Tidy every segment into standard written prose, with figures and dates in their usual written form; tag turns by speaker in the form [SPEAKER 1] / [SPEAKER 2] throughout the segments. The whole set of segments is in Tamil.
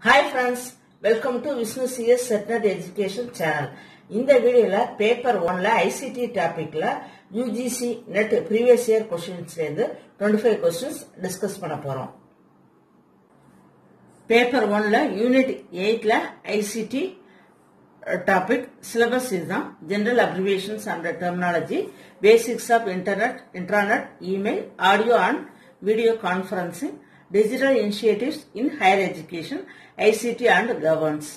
[SPEAKER 1] Hi friends, welcome to Vishnu CS Setnet Education channel. இந்த வீடியோல பேப்பர் 1ல ICT டாபிக்ல UGC NET previous year questions இருந்து 25 questions discuss பண்ண போறோம். பேப்பர் 1ல யூனிட் 8ல ICT டாபிக் சிலபஸ் இதுதான். General abbreviations and terminology, basics of internet, intranet, email, audio and video conferencing, digital initiatives in higher education, ICT and governance.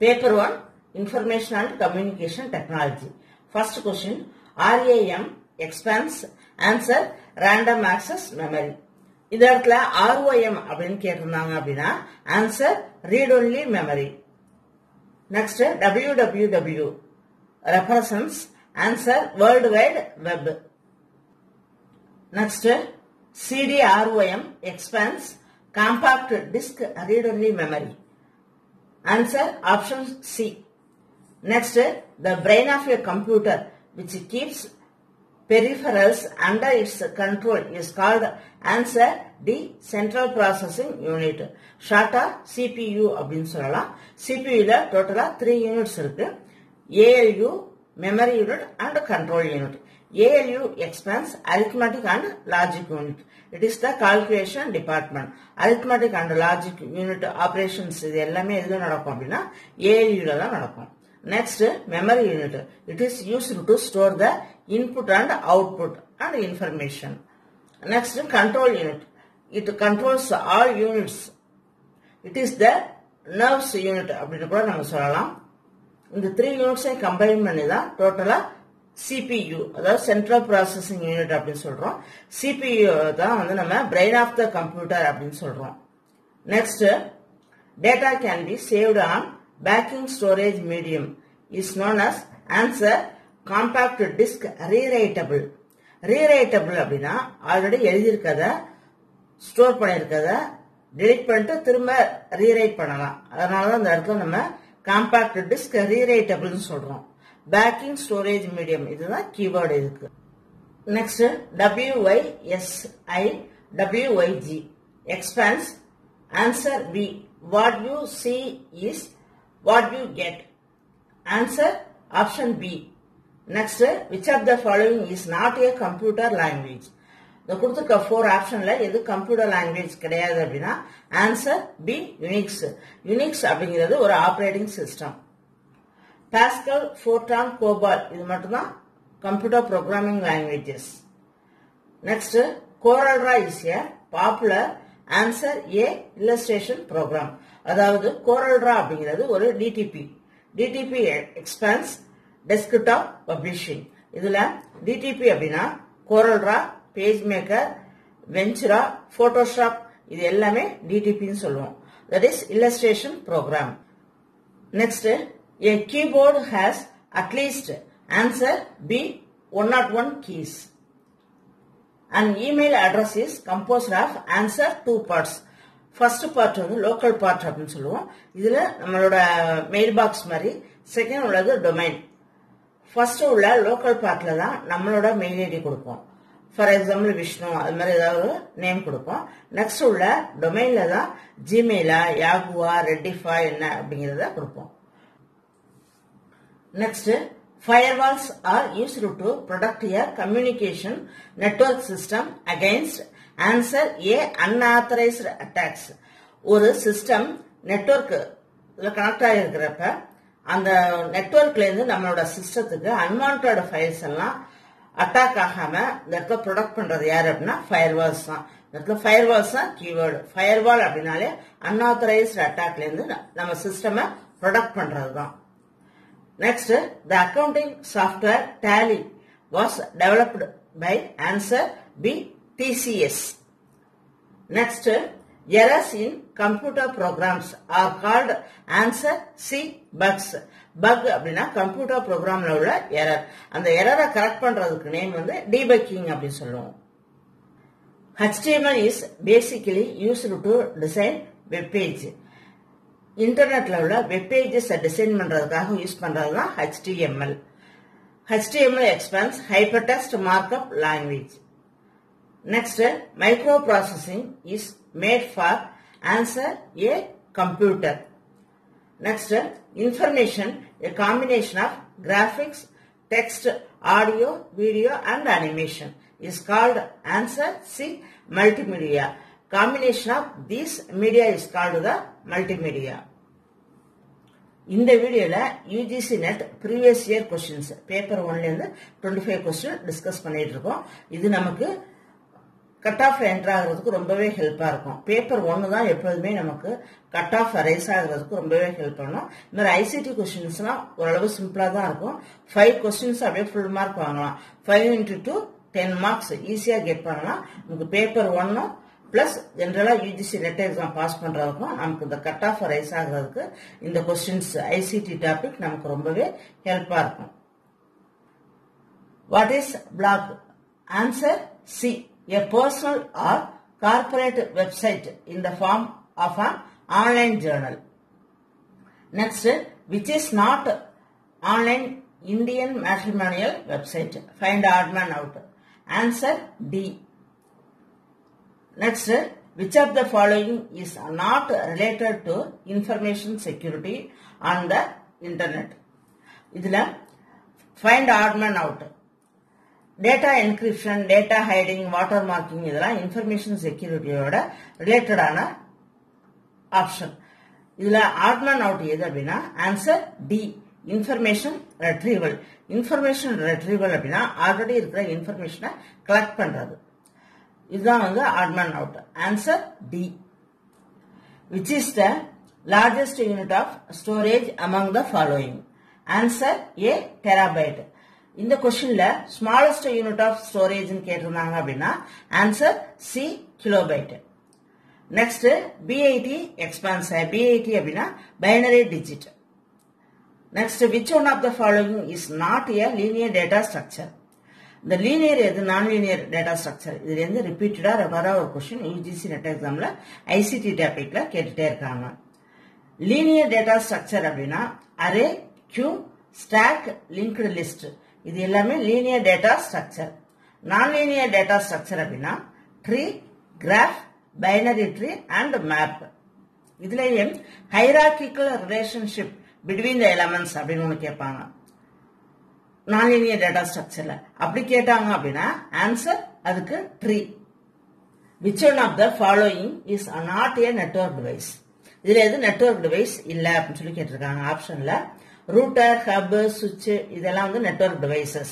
[SPEAKER 1] Paper 1, Information and Communication Technology. First question, RAM expands, answer random access memory. இந்த இடத்துல ROM அப்படின்னு கேட்டிருந்தாங்க அப்படின்னா answer read only memory. Next, www represents, answer world wide web. Next, CD-ROM expands compact disk read-only memory. Answer option C. Next, the brain of a computer which keeps peripherals under its control is called, answer D, central processing unit. Shorta CPU அப்படின்னு சொல்லலாம். CPU ல டோட்டலா 3 units இருக்கு. ALU, memory unit and control unit. ALU expands arithmetic and logic unit. It is the calculation department. Arithmetic and logic unit operations இது எல்லாமே எதுல நடக்கும் அப்படின்னா ALU ல தான் நடக்கும். Next, memory unit. It is used to store the input and output and information. Next, control unit. It controls all units. It is the nerves unit அப்படின்னு கூட நம்ம சொல்லலாம். இந்த 3 units கம்பைன் பண்ணி தான் டோட்டலா CPU, அதாவது சென்ட்ரல் ப்ராசஸிங் யூனிட் அப்படின்னு சொல்றோம். CPU தான் வந்து நம்ம பிரெயின் ஆஃப் த கம்ப்யூட்டர் அப்படின்னு சொல்றோம். Next, data can be saved on backing storage medium is known as, answer compact disc rewritable. Rewritable அப்படின்னா ஆல்ரெடி எழுதியிருக்கத ஸ்டோர் பண்ணியிருக்கத டெலிட் பண்ணிட்டு திரும்ப ரீரைட் பண்ணலாம். அதனாலதான் இந்த இடத்துல நம்ம காம்பாக்ட் டிஸ்க் ரீரைட்டபிள்னு சொல்றோம். பேக்கிங் ஸ்டோரேஜ் மீடியம் இதுதான் கீவேர்டு இதுக்கு. Next, WYSI WYG expands, answer B, what you see is what you get. Answer option B. Next, which of the following is not a computer language. இந்த கொடுத்துருக்க 4 ஆப்ஷன்ல எது கம்ப்யூட்டர் லாங்குவேஜ் கிடையாது அப்படின்னா ஆன்சர் B, யுனிக்ஸ். யுனிக்ஸ் அப்படிங்கிறது ஒரு operating system. Pascal, Fortran, COBOL இது மட்டும்தான் computer programming languages. Next, CorelDRAW is a popular, answer A, illustration program. அதாவது CorelDRAW அப்படிங்கிறது ஒரு DTP. DTP expands desktop publishing. இதுல DTP அப்படின்னா CorelDRAW, பேஜ்மேக்கர், வென்ச்சுரா, போட்டோஷாப் இது எல்லாமே DTPன்னு சொல்லுவோம். That is illustration program. Next, a keyboard has at least, answer B, 101 keys. An email address is composed of, answer 2 parts. First part வந்து local part அப்படின்னு சொல்லுவோம். இதுல நம்மளோட மெயில் பாக்ஸ் மாதிரி. செகண்ட் உள்ளது டொமைன். ஃபர்ஸ்ட் உள்ள லோக்கல் பார்ட்ல தான் நம்மளோட மெயில் ஐடி கொடுப்போம். ஃபார் எக்ஸாம்பிள் விஷ்ணு, அது மாதிரி ஏதாவது நேம் கொடுப்போம். நெக்ஸ்ட் உள்ள டொமைன்ல தான் ஜிமெயிலா, யாகுவா, ரெட்டிஃபா என்ன அப்படிங்கறத கொடுப்போம். Next, firewalls are used to protect a communication network system against, answer A, unauthorized attacks. ஒரு சிஸ்டம் நெட்வொர்க் கனெக்ட் ஆகிருக்கிறப்ப அந்த நெட்வொர்க்ல இருந்து நம்மளோட சிஸ்டத்துக்கு அன்வான்ட் ஃபைல்ஸ் எல்லாம் அட்டாக் ஆகாம இந்த இடத்துல ப்ரொடக்ட் பண்றது யாரு அப்படின்னா ஃபயர்வால்ஸ் தான். இந்த இடத்துல ஃபயர்வால்ஸ் தான் கீவேர்டு. ஃபயர்வால் அப்படின்னாலே அன்ஆத்தரைஸ்ட் அட்டாக்ல இருந்து நம்ம சிஸ்டமை ப்ரொடக்ட் பண்றது தான். Next, the accounting software Tally was developed by, answer B, TCS. Next, errors in computer programs are called, answer C, bugs. Bug அப்படின்னா கம்ப்யூட்டர் ப்ரோக்ராம்ல உள்ள எரர். அந்த எரரை கரெக்ட் பண்றதுக்கு நேம் வந்து debugging அப்படின்னு சொல்லுவோம். HTML is basically used to design web page. இன்டர்நெட்ல உள்ள வெப் பேஜஸ் டிசைன் பண்றதுக்காக யூஸ் பண்றதுதான் HTML. HTML expands hypertext markup language. Next, microprocessing is made for, Answer A. Computer. Next, information, a combination of graphics, text, audio, video and animation is called answer C. Multimedia. Combination of these media is called the multimedia. இந்த வீடியோல UGC NET previous year questions paper 1ல இருந்து 25 question டிஸ்கஸ் பண்ணிட்டு இருக்கோம். இது நமக்கு கட் ஆஃப் என்டர் ஆகிறதுக்கு ரொம்பவே ஹெல்ப்பா இருக்கும். பேப்பர் 1 தான் எப்போதுமே நமக்கு கட் ஆஃப் ரைஸ் ஆகிறதுக்கு ரொம்பவே ஹெல்ப் பண்ணும். இந்த மாதிரி ஐசிடி கொஸ்டின்ஸ்லாம் ஓரளவு சிம்பிளா தான் இருக்கும். 5 கொஸ்டின்ஸ் அப்படியே ஃபுல் மார்க் வாங்கலாம். 5 into 2 10 மார்க்ஸ் ஈஸியா கெட் பண்ணலாம். உங்களுக்கு பேப்பர் 1 பிளஸ் ஜெனரலா UGC NET எக்ஸாம் பாஸ் பண்றதுக்கும் நமக்கு இந்த கட் ஆஃப் ரைஸ் ஆகிறதுக்கு இந்த கொஸ்டின்ஸ் ஐசிடி டாபிக் நமக்கு ரொம்பவே ஹெல்ப்பா இருக்கும். What is blog? Answer C. A personal or corporate website in the form of an online journal. Next, which is not online Indian matrimonial website? Find odd man out. Answer D. Next, which of the following is not related to information security on the internet? Idhula find odd man out. Data encryption, data hiding, watermarking இதெல்லாம் information security ஓட related ஆன option. இதுல odd man out எது அப்படின்னா answer D. information retrieval. information retrieval அப்படின்னா already இருக்கிற information collect பண்றது. இதுதான் வந்து odd man out. answer D. which is the largest unit of storage among the following? answer A. terabyte. இந்த கொஸ்டின்ல ஸ்மாலஸ்ட் யூனிட் ஆஃப் ஸ்டோரேஜ் கேட்டிருந்தாங்க அப்படின்னா answer C. Kilobyte. Next BIT expands. BIT அப்படின்னா binary digit. Next which one of the following is not a linear data structure? இந்த லீனியர் எது நான் லீனியர் டேட்டா ஸ்ட்ரக்சர்? இதுல இருந்து ரிப்பீட்டடா வர ஒரு கொஸ்டின் UGC NET எக்ஸாம்ல ஐசிடி டாபிக்ல கேட்டுட்டே இருக்காங்க. லீனியர் டேட்டா ஸ்ட்ரக்சர் அப்படின்னா array, queue, stack, linked list இது எல்லாமே linear data structure. Non linear data structure அப்படின்னா tree, graph, binary tree and map. இதுலயே hierarchical relationship between the elements அப்படின்னு ஒன்று கேட்பாங்க நான் லீனியர் டேட்டா ஸ்ட்ரக்சர்ல. அப்படி கேட்டாங்க அப்படின்னா ஆன்சர் அதுக்கு tree. Which one of the following is not a network device? இதுல எது நெட்வொர்க் டிவைஸ் இல்ல அப்படின்னு சொல்லி கேட்டிருக்காங்க ஆப்ஷன்ல. ரூட்டர், ஹப், சுவிட்ச் இதெல்லாம் வந்து நெட்வொர்க் டிவைசஸ்.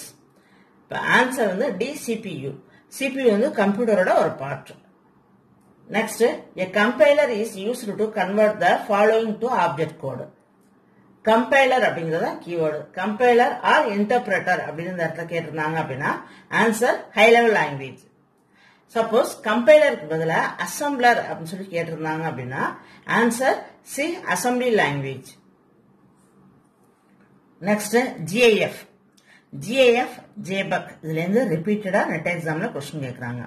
[SPEAKER 1] இப்போ ஆன்சர் வந்து டி. CPU. CPU வந்து கம்ப்யூட்டரோட ஒரு part. Next a compiler is used to convert the following to object code. Compiler அப்படிங்கறத கீவேர்டு. கம்பைலர் ஆர் இன்டர்பிரட்டர் அப்படின்னு இந்த இடத்துல கேட்டிருந்தாங்க அப்படின்னா answer high level language. Suppose கம்பைலருக்கு பதிலா அசம்பிளர் அப்படின்னு சொல்லி கேட்டிருந்தாங்க அப்படின்னா answer C. Assembly language. Next GIF. GIF, JBUG இதுல இருந்து ரிப்பீட்டடா நெட் எக்ஸாம்ல क्वेश्चन கேக்குறாங்க.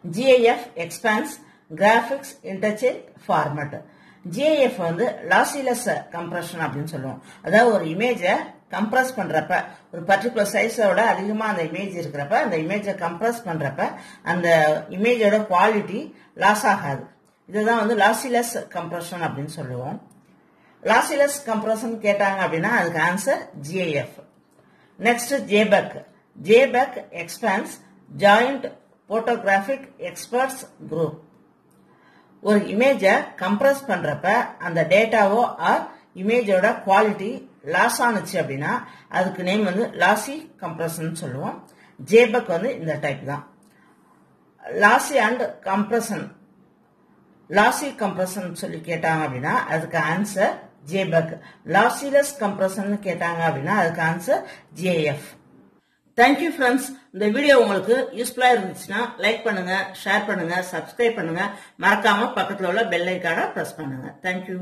[SPEAKER 1] GIF expands graphics interchange format. GIF வந்து லாசிலெஸ் கம்ப்ரஷன் அப்படின்னு சொல்லுவோம். அதாவது ஒரு இமேஜை கம்ப்ரஸ் பண்றப்ப ஒரு பர்டிகுலர் சைஸோட அதிகமா அந்த இமேஜ் இருக்கிறப்ப அந்த இமேஜை கம்ப்ரஸ் பண்றப்ப அந்த இமேஜோட குவாலிட்டி லாஸ் ஆகாது. இதுதான் வந்து லாசிலெஸ் கம்ப்ரஷன் அப்படின்னு சொல்லுவோம். லாசிலெஸ் கம்ப்ரஷன் கேட்டாங்க அப்படின்னா அதுக்கு answer GIF. Next JBUG. JBUG expands joint photographic experts group. ஒரு இமேஜை கம்ப்ரஸ் பண்றப்ப அந்த டேட்டாவோ ஆர் இமேஜோட குவாலிட்டி லாஸ் ஆனுச்சு அப்படின்னா அதுக்கு நேம் வந்து லாசி கம்ப்ரஷன் சொல்லுவோம். JBUG வந்து இந்த டைப் தான். லாசி அண்ட் கம்ப்ரஷன், லாசி கம்ப்ரஷன் சொல்லி கேட்டாங்க அப்படின்னா அதுக்கு ஆன்சர் JBUG. லாசிலெஸ் கம்ப்ரஷன் கேட்டாங்க அப்படின்னா அதுக்கு ஆன்சர் GIF. Thank you friends. இந்த வீடியோ உங்களுக்கு யூஸ்ஃபுல்லா இருந்துச்சுன்னா லைக் பண்ணுங்க, ஷேர் பண்ணுங்க, சப்ஸ்கிரைப் பண்ணுங்க, மறக்காம பக்கத்துல உள்ள பெல் ஐகானை பிரஸ் பண்ணுங்க. தேங்க்யூ.